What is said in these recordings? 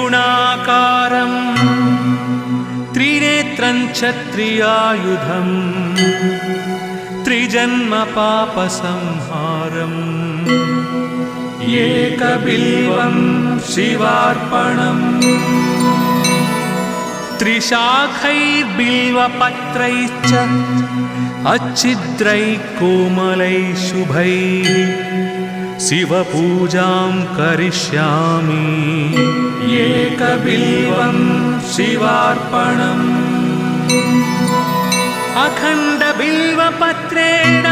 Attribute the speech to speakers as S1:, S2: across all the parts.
S1: त्रिगुणाकारं त्रिनेत्रं च त्रियायुधम् त्रिजन्म पापसंहारम् एकबिल्वं शिवार्पणम् त्रिशाखैर्बिल्वपत्रैश्च अच्छिद्रैः कोमलैः शुभैः शिवपूजां करिष्यामि एकबिल्वं शिवार्पणम् अखण्डबिल्वपत्रेण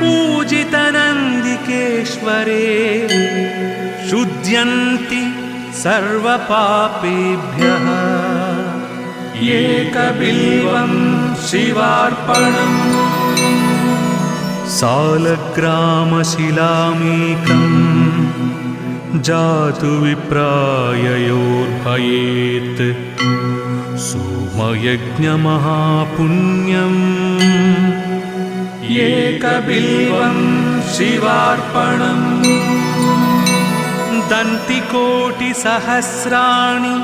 S1: पूजितनन्दिकेश्वरे शुध्यन्ति सर्वपापेभ्यः एकबिल्वं शिवार्पणम् सालग्रामशिलामेकं जातु विप्राययोर्भयेत् सोमयज्ञमहापुण्यम् एकबिल्वं शिवार्पणम् दन्तिकोटिसहस्राणि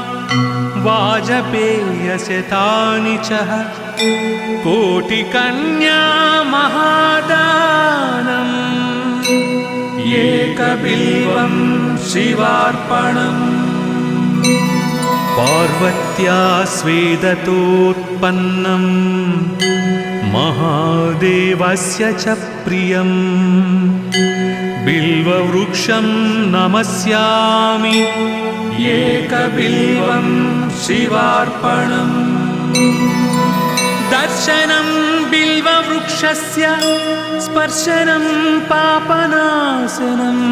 S1: वाजपेयशतानि च कोटिकन्या महादानम् एकबिल्वं शिवार्पणम् पार्वत्या स्वेदतोत्पन्नं महादेवस्य च प्रियम् बिल्ववृक्षं नमस्यामि एकबिल्वं शिवार्पणम् दर्शनं बिल्ववृक्षस्य स्पर्शनं पापनाशनम्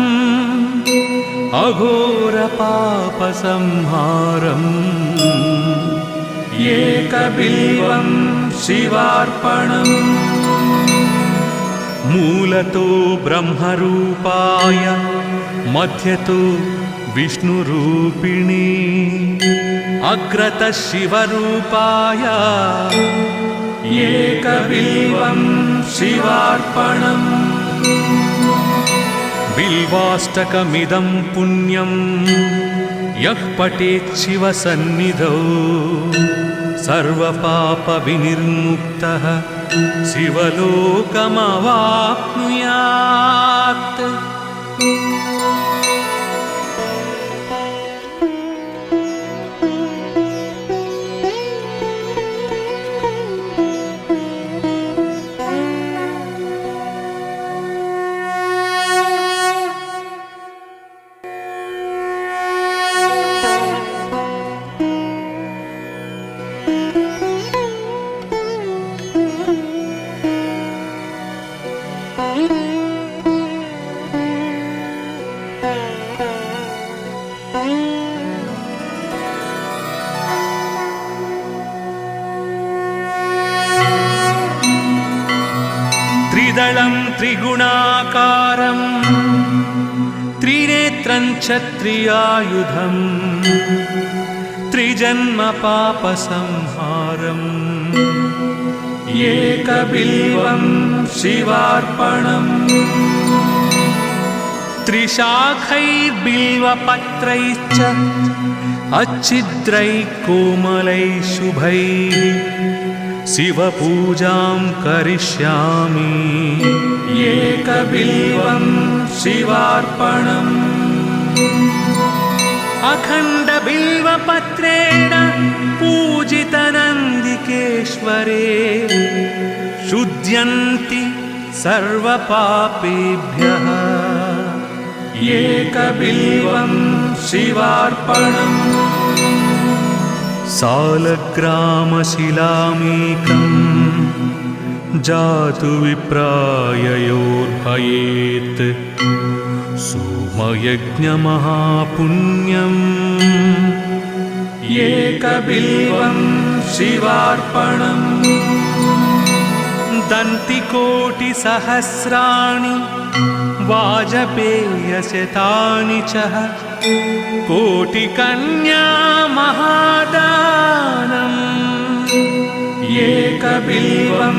S1: अघोरपापसंहारम् एकबिल्वं शिवार्पणम् मूलतो ब्रह्मरूपाय मध्यतो विष्णुरूपिणी अग्रतः शिवरूपाय एकबिल्वं शिवार्पणम् बिल्वाष्टकमिदं पुण्यं यः पठेत् शिवसन्निधौ सर्वपापविनिर्मुक्तः शिवलोकमवाप्नुयात् त्रिदलं त्रिगुणाकारं त्रिनेत्रं च त्रियायुधम् त्रिजन्म पापसंहारम् एकबिल्वं शिवार्पणम् त्रिशाखैर्बिल्वपत्रैश्च अच्छिद्रैः कोमलैः शुभैः शिवपूजां करिष्यामि एकबिल्वं शिवार्पणम् अखण्डबिल्वपत्रेण पूजितनन्दिकेश्वरे शुध्यन्ति सर्वपापेभ्यः एकबिल्वं शिवार्पणम् सालग्रामशिलामेकं जातु विप्राययोर्भयेत् सोमयज्ञमहापुण्यम् एकबिल्वं शिवार्पणम् दन्तिकोटिसहस्राणि वाजपेयशतानि च कोटिकन्या महादानम् एकबिल्वं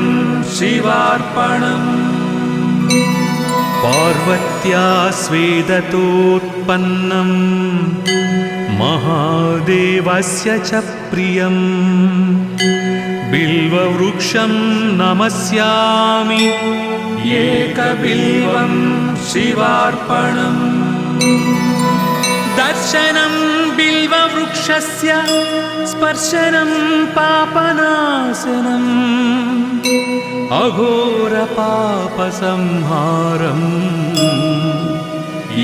S1: शिवार्पणम् पार्वत्या स्वेदतोत्पन्नं महादेवस्य च प्रियं बिल्ववृक्षं नमस्यामि एकबिल्वं शिवार्पणम् दर्शनं बिल्ववृक्षस्य स्पर्शनं पापनाशनम् अघोरपापसंहारम्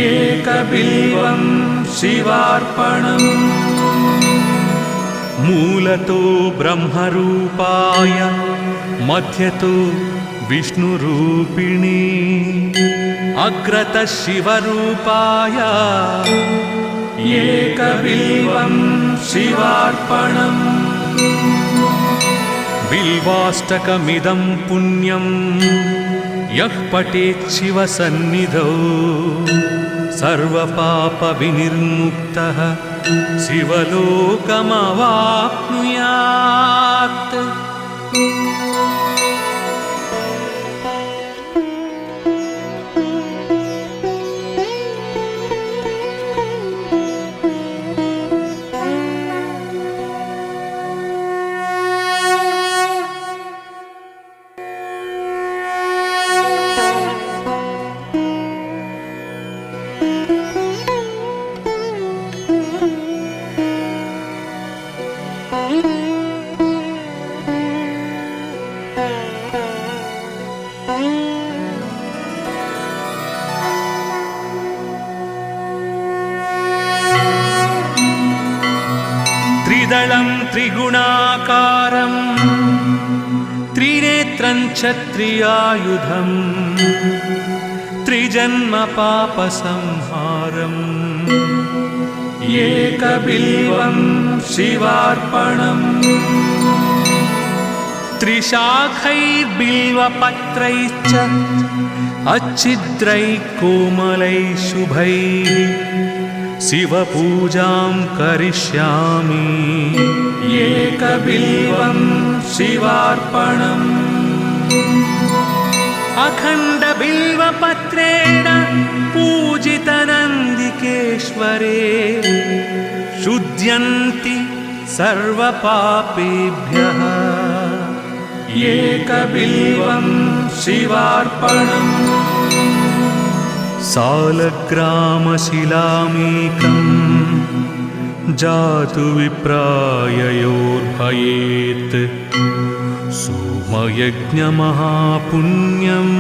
S1: एकबिल्वं शिवार्पणम् मूलतो ब्रह्मरूपाय मध्यतो विष्णुरूपिणी अग्रतः शिवरूपाय एकबिल्वं शिवार्पणम् बिल्वाष्टकमिदं पुण्यं यः पठेत् शिवसन्निधौ सर्वपापविनिर्मुक्तः शिवलोकमवाप्नुयात्। त्रिदलं त्रिगुणाकारं त्रिनेत्रं च त्रियायुधं त्रिजन्म पापसंहारम् एकबिल्वं शिवार्पणम् त्रिशाखैर्बिल्वपत्रैश्च अच्छिद्रैः कोमलैः शुभैः शिवपूजां करिष्यामि एकबिल्वं शिवार्पणम् अखण्डबिल्वपत्रेण पूजितनन्दिकेश्वरे शुध्यन्ति सर्वपापेभ्यः एकबिल्वं शिवार्पणम् सालग्रामशिलामेकं जातु विप्राययोर्भयेत् सोमयज्ञमहापुण्यम्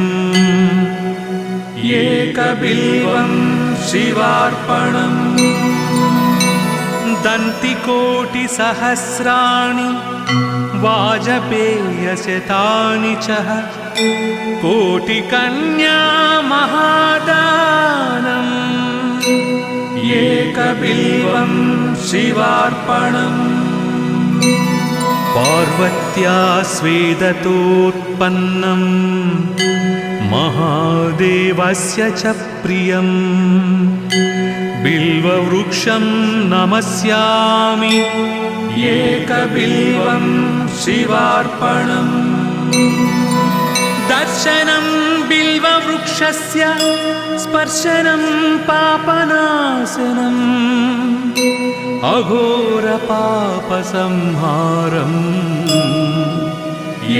S1: एकबिल्वं शिवार्पणम् दन्तिकोटिसहस्राणि वाजपेयशतानि च कोटिकन्या महादानम् एकबिल्वं शिवार्पणम् पार्वत्या स्वेदतोत्पन्नं महादेवस्य च प्रियं बिल्ववृक्षं नमस्यामि एकबिल्वं शिवार्पणम् दर्शनं बिल्ववृक्षस्य स्पर्शनं पापनाशनम् अघोरपापसंहारम्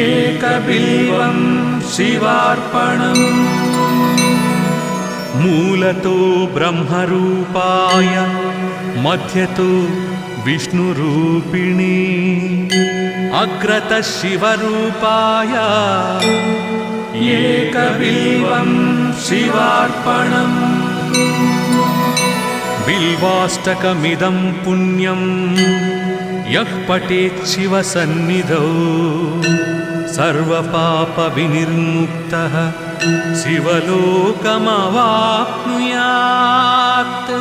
S1: एकबिल्वं शिवार्पणम् मूलतो ब्रह्मरूपाय मध्यतो विष्णुरूपिणी अग्रतः शिवरूपाय एकबिल्वं शिवार्पणम् बिल्वाष्टकमिदं पुण्यं यः पठेत् शिवसन्निधौ सर्वपापविनिर्मुक्तः शिवलोकमवाप्नुयात्।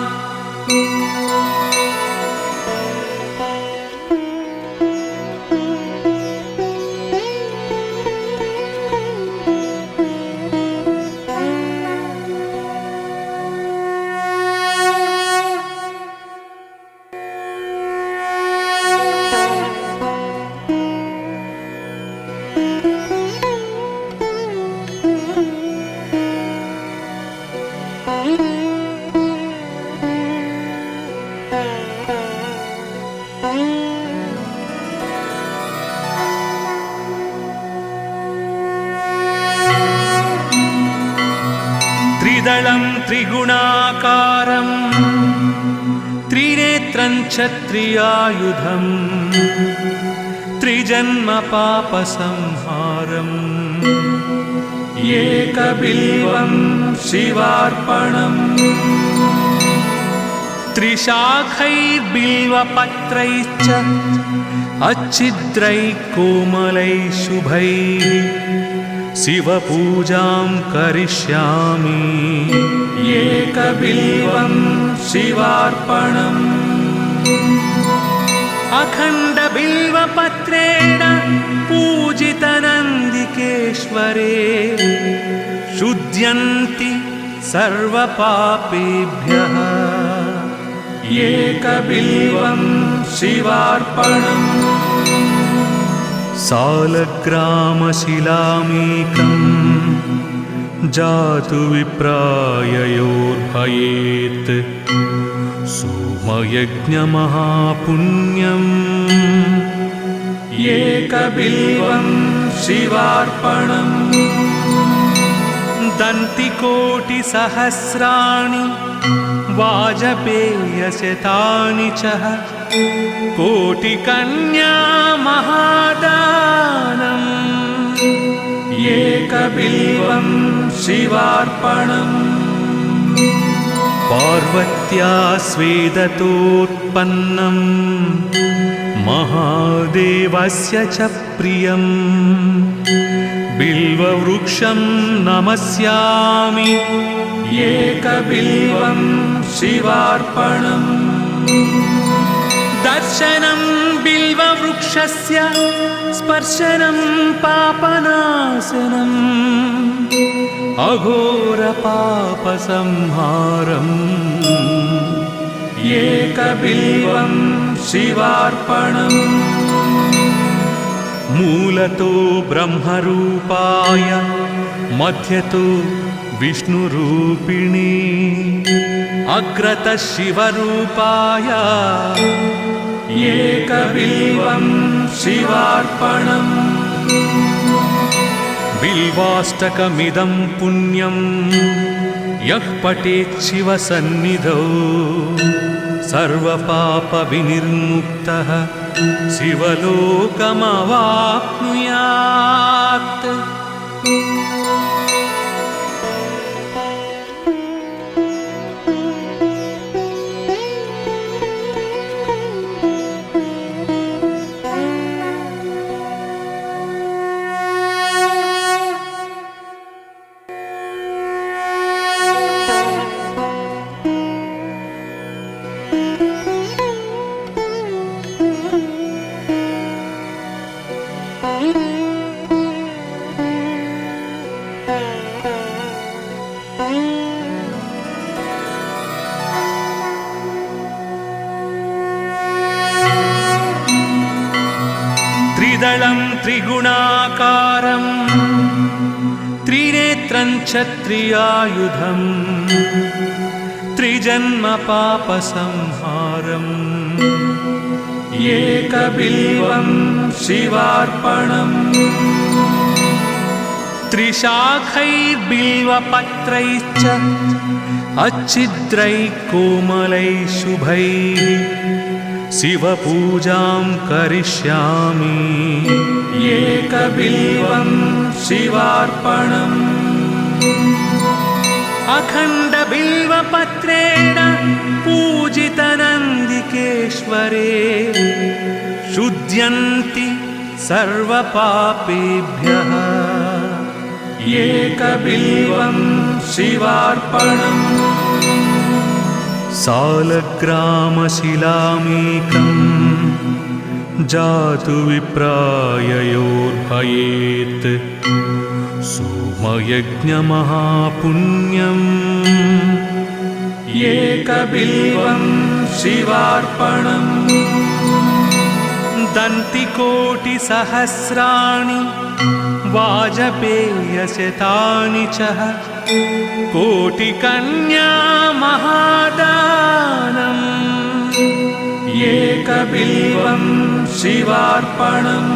S1: त्रिदलं त्रिगुणाकारं त्रिनेत्रं च त्रियायुधम् त्रिजन्म पापसंहारम् एकबिल्वं शिवार्पणम् त्रिशाखैर्बिल्वपत्रैश्च अच्छिद्रैः कोमलैः शुभैः शिवपूजां करिष्यामि एकबिल्वं शिवार्पणम् अखण्डबिल्वपत्रेण पूजितनन्दिकेश्वरे शुध्यन्ति सर्वपापेभ्यः एकबिल्वं शिवार्पणम् सालग्रामशिलामेकं जातु विप्राययोर्भयेत् सोमयज्ञमहापुण्यम् एकबिल्वं शिवार्पणम् दन्तिकोटिसहस्राणि वाजपेयशतानि च कोटिकन्या महादानम् एकबिल्वं शिवार्पणम् पार्वत्या स्वेदतोत्पन्नं महादेवस्य च प्रियं बिल्ववृक्षं नमस्यामि एकबिल्वं शिवार्पणम् दर्शनं बिल्ववृक्षस्य स्पर्शनं पापनाशनम् अघोरपापसंहारम् एकबिल्वं शिवार्पणम् मूलतो ब्रह्मरूपाय मध्यतो विष्णुरूपिणी अग्रतः शिवरूपाय एकबिल्वं शिवार्पणम् बिल्वाष्टकमिदं पुण्यं यः पठेत् शिवसन्निधौ सर्वपापविनिर्मुक्तः शिवलोकमवाप्नुयात् त्रिदलं त्रिगुणाकारं त्रिनेत्रं च त्रियायुधम् त्रिजन्म पापसंहारम् एकबिल्वं शिवार्पणम् त्रिशाखैर्बिल्वपत्रैश्च अच्छिद्रैः कोमलैः शुभैः शिवपूजां करिष्यामि एकबिल्वं शिवार्पणम् अखण्डबिल्वपत्रेण पूजितनन्दिकेश्वरे शुध्यन्ति सर्वपापेभ्यः एकबिल्वं शिवार्पणम् सालग्रामशिलामेकं जातु विप्राययोर्भयेत् सोमयज्ञमहापुण्यम् एकबिल्वं शिवार्पणम् दन्तिकोटिसहस्राणि वाजपेयशतानि च कोटिकन्या महादानम् एकबिल्वं शिवार्पणम्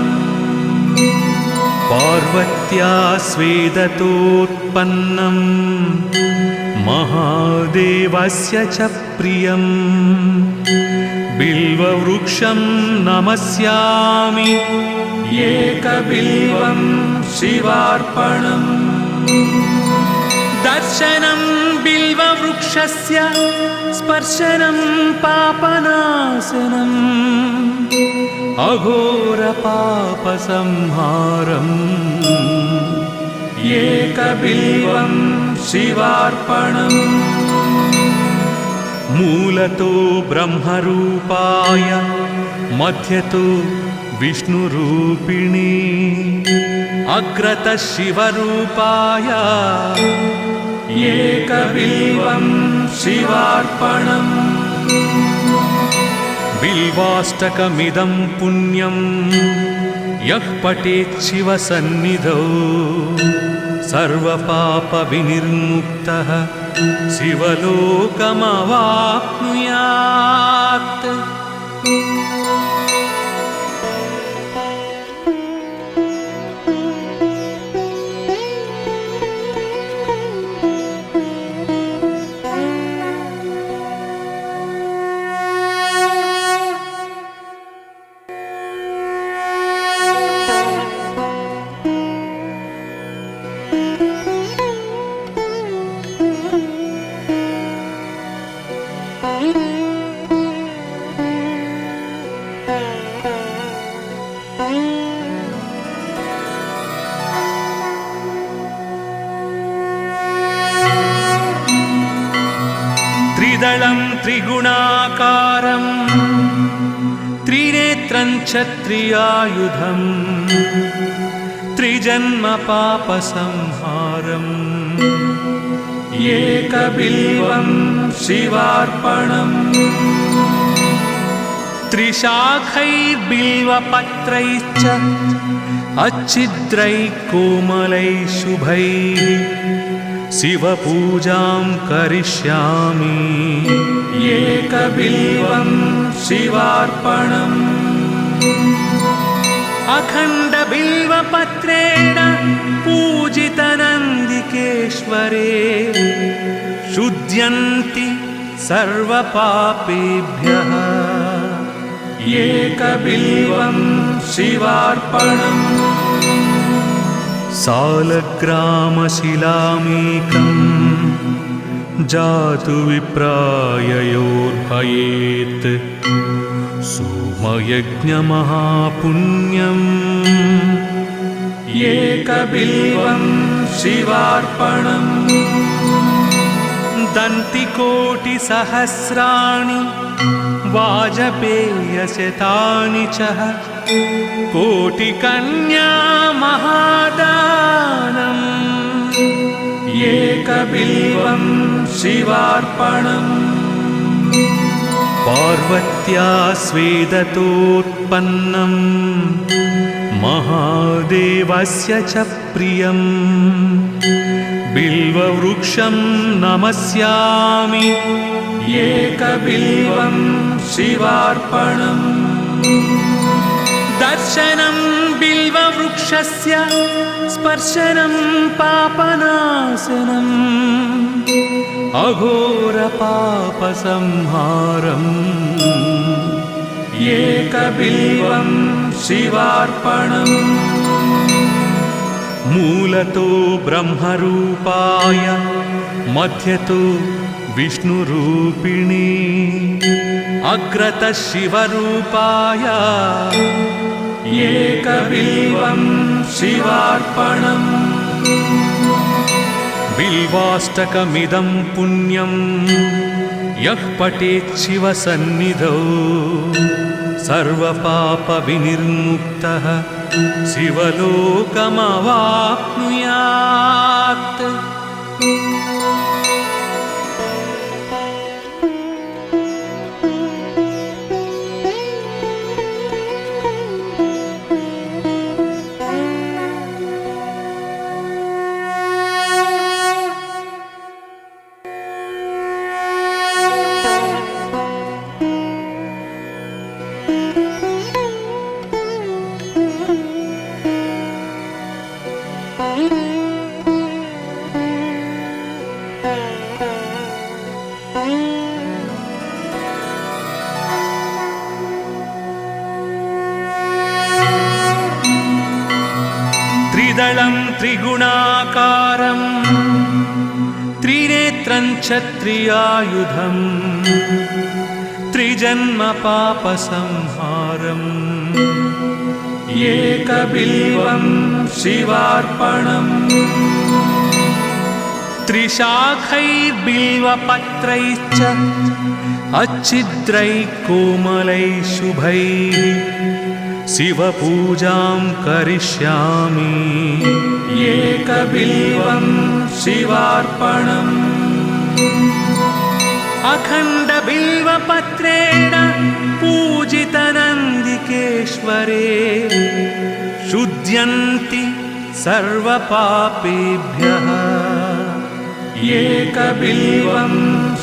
S1: पार्वत्या स्वेदतोत्पन्नं महादेवस्य च प्रियं बिल्ववृक्षं नमस्यामि एकबिल्वं शिवार्पणम् दर्शनं बिल्ववृक्षस्य स्पर्शनं पापनाशनम् अघोरपापसंहारम् एकबिल्वं शिवार्पणम् मूलतो ब्रह्मरूपाय मध्यतो विष्णुरूपिणी अग्रतः शिवरूपाय एकबिल्वं शिवार्पणम् बिल्वाष्टकमिदं पुण्यं यः पठेत् शिवसन्निधौ सर्वपापविनिर्मुक्तः शिवलोकमवाप्नुयात्। त्रिदलं त्रिगुणाकारं त्रिनेत्रं क्षत्रियायुधं त्रिजन्म पापसंहारम् एकबिल्वं शिवार्पणम् त्रिशाखैर्बिल्वपत्रैश्च अच्छिद्रैः कोमलैः शुभैः शिवपूजां करिष्यामि एकबिल्वं शिवार्पणम् अखण्डबिल्वपत्रेण पूजितनन्दिकेश्वरे शुध्यन्ति सर्वपापेभ्यः एकबिल्वं शिवार्पणम् सालग्रामशिलामेकं जातु विप्राययोर्भयेत् सोमयज्ञमहापुण्यम् एकबिल्वं शिवार्पणम् दन्तिकोटिसहस्राणि वाजपेयशतानि च कोटिकन्या महादानम् एकबिल्वं शिवार्पणम् पार्वत्या स्वेदतोत्पन्नं महादेवस्य च प्रियं बिल्ववृक्षं नमस्यामि एकबिल्वं शिवार्पणम् दर्शनं बिल्ववृक्षस्य स्पर्शनं पापनाशनम् अघोरपापसंहारम् एकबिल्वं शिवार्पणम् मूलतो ब्रह्मरूपाय मध्यतो विष्णुरूपिणी अग्रतः शिवरूपाय एकबिल्वं शिवार्पणम् बिल्वाष्टकमिदं पुण्यं यः पठेत् शिवसन्निधौ सर्वपापविनिर्मुक्तः शिवलोकमवाप्नुयात्। त्रिदलं त्रिगुणाकारं त्रिनेत्रं च त्रियायुधं त्रिजन्म पापसंहारम् एकबिल्वं शिवार्पणम् त्रिशाखैर्बिल्वपत्रैश्च अच्छिद्रैः कोमलैः शुभैः शिवपूजां करिष्यामि एकबिल्वं शिवार्पणम् अखण्डबिल्वपत्रेण पूजितनन्दिकेश्वरे शुध्यन्ति सर्वपापेभ्यः एकबिल्वं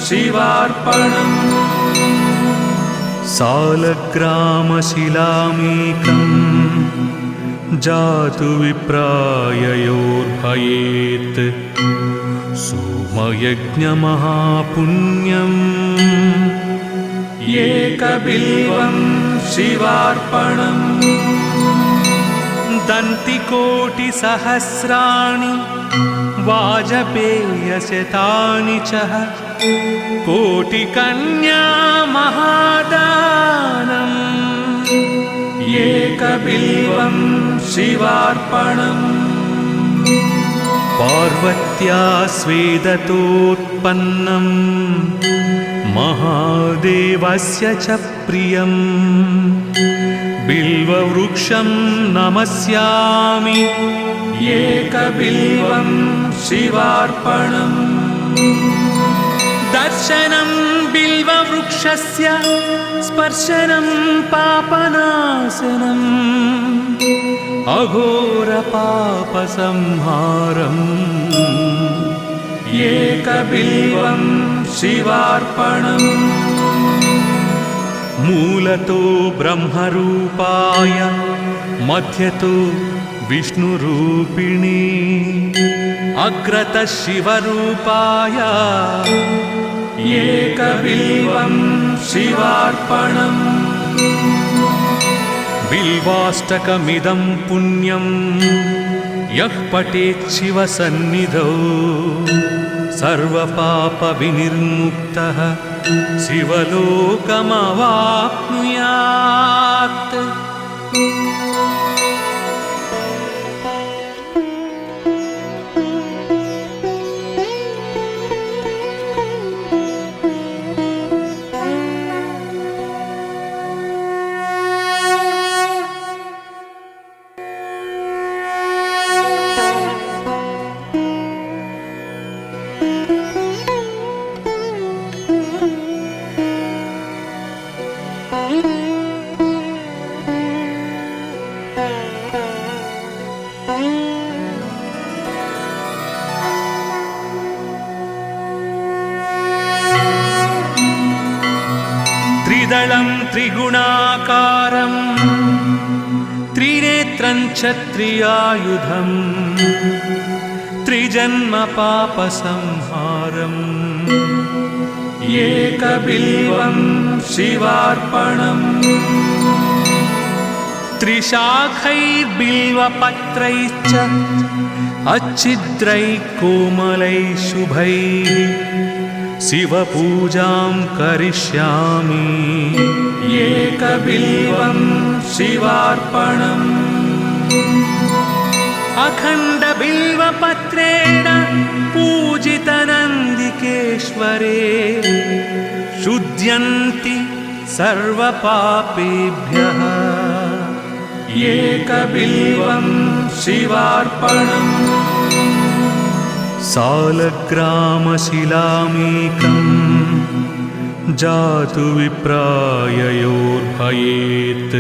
S1: शिवार्पणम् सालग्रामशिलामेकं जातु विप्राययोर्भयेत् सोमयज्ञमहापुण्यम् एकबिल्वं शिवार्पणम् दन्तिकोटिसहस्राणि वाजपेयशतानि च कोटिकन्या महादानम् एकबिल्वं शिवार्पणम् पार्वत्या स्वेदतोत्पन्नं महादेवस्य च प्रियं बिल्ववृक्षं नमस्यामि एकबिल्वं शिवार्पणम् दर्शनं बिल्ववृक्षस्य स्पर्शनं पापनाशनम् अघोरपापसंहारम् एकबिल्वं शिवार्पणम् मूलतो ब्रह्मरूपाय मध्यतो विष्णुरूपिणी अग्रतः शिवरूपाय एकबिल्वं शिवार्पणम् बिल्वाष्टकमिदं पुण्यं यः पठेत् शिवसन्निधौ सर्वपापविनिर्मुक्तः शिवलोकमवाप्नुयात् त्रिदलं त्रिगुणाकारं त्रिनेत्रं च त्रियायुधं त्रिजन्म पापसंहारम् एकबिल्वं शिवार्पणम् त्रिशाखैर्बिल्वपत्रैश्च अच्छिद्रैः कोमलैः शुभैः शिवपूजां करिष्यामि एकबिल्वं शिवार्पणम् अखण्डबिल्वपत्रेण पूजितनन्दिकेश्वरे शुध्यन्ति सर्वपापेभ्यः एकबिल्वं शिवार्पणम् सालग्रामशिलामेकं जातु विप्राययोर्भयेत्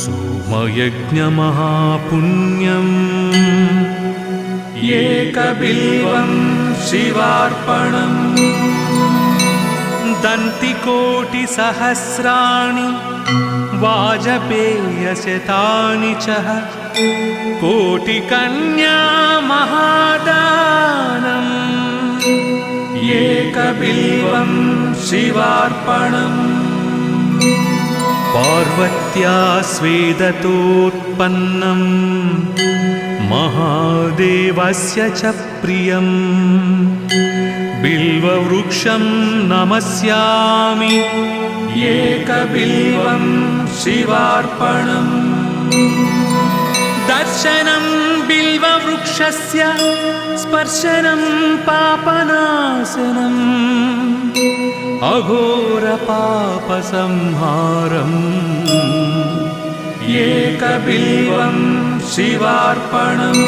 S1: सोमयज्ञमहापुण्यम् एकबिल्वं शिवार्पणम् दन्तिकोटिसहस्राणि वाजपेयशतानि च कोटिकन्या महादानम् एकबिल्वं शिवार्पणम् पार्वत्या स्वेदतोत्पन्नं महादेवस्य च प्रियम् बिल्ववृक्षं नमस्यामि एकबिल्वं शिवार्पणम् दर्शनं बिल्ववृक्षस्य स्पर्शनं पापनाशनम् अघोरपापसंहारम् एकबिल्वं शिवार्पणम्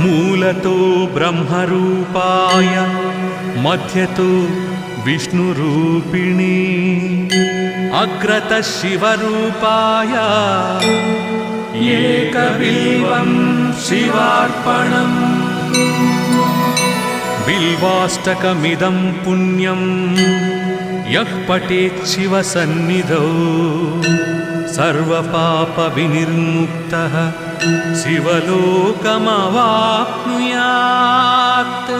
S1: मूलतो ब्रह्मरूपाय मध्यतो विष्णुरूपिणी अग्रतः शिवरूपाय एकबिल्वं शिवार्पणम् बिल्वाष्टकमिदं पुण्यं यः पठेत् शिवसन्निधौ सर्वपापविनिर्मुक्तः शिवलोकमवाप्नुयात्।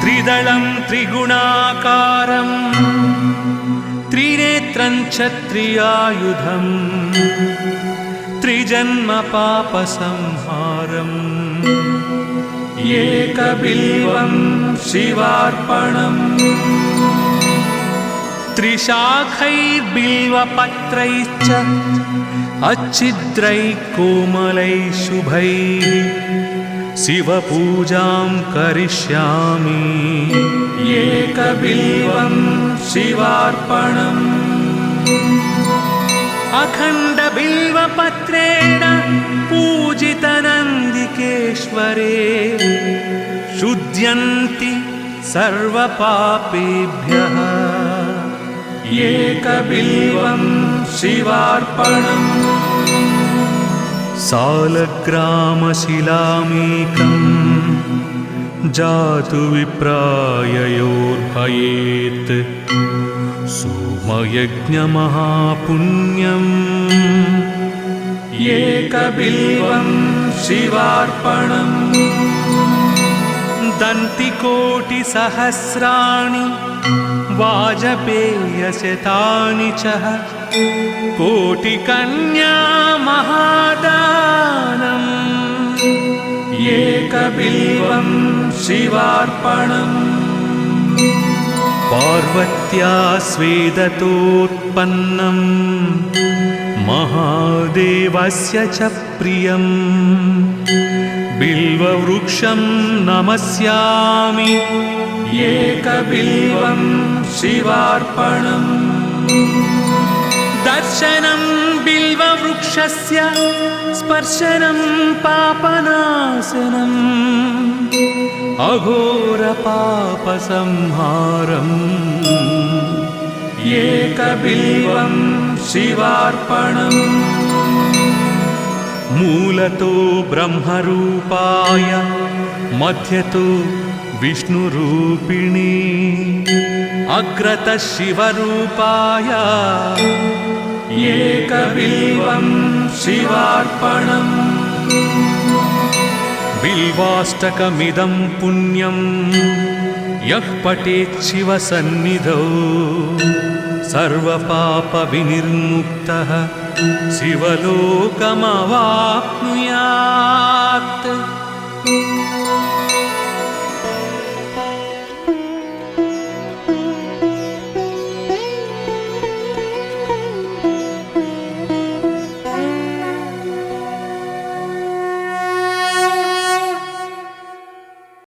S1: त्रिदलं त्रिगुणाकारं त्रिनेत्रं क्षत्रियायुधं त्रिजन्म पापसंहारम् एकबिल्वं शिवार्पणम् त्रिशाखैर्बिल्वपत्रैश्च अच्छिद्रैः कोमलैः शुभैः शिवपूजां करिष्यामि एकबिल्वं शिवार्पणम् अखण्डबिल्वपत्रेण पूजितनन्दिकेश्वरे शुध्यन्ति सर्वपापेभ्यः एकबिल्वं शिवार्पणम् सालग्रामशिलामेकं जातु विप्राययोर्भयेत् सोमयज्ञमहापुण्यम् एकबिल्वं शिवार्पणम् दन्तिकोटिसहस्राणि वाजपेयशतानि च कोटिकन्या महादानम् एकबिल्वं शिवार्पणम् पार्वत्या स्वेदतोत्पन्नं महादेवस्य च प्रियम् बिल्ववृक्षं नमस्यामि एकबिल्वं शिवार्पणम् दर्शनं बिल्ववृक्षस्य स्पर्शनं पापनाशनम् अघोरपापसंहारम् एकबिल्वं शिवार्पणम् मूलतो ब्रह्मरूपाय मध्यतो विष्णुरूपिणी अग्रतः शिवरूपाय एकबिल्वं शिवार्पणम् बिल्वाष्टकमिदं पुण्यं यः पठेत् शिवसन्निधौ सर्वपापविनिर्मुक्तः शिवलोकमवाप्नुयात्।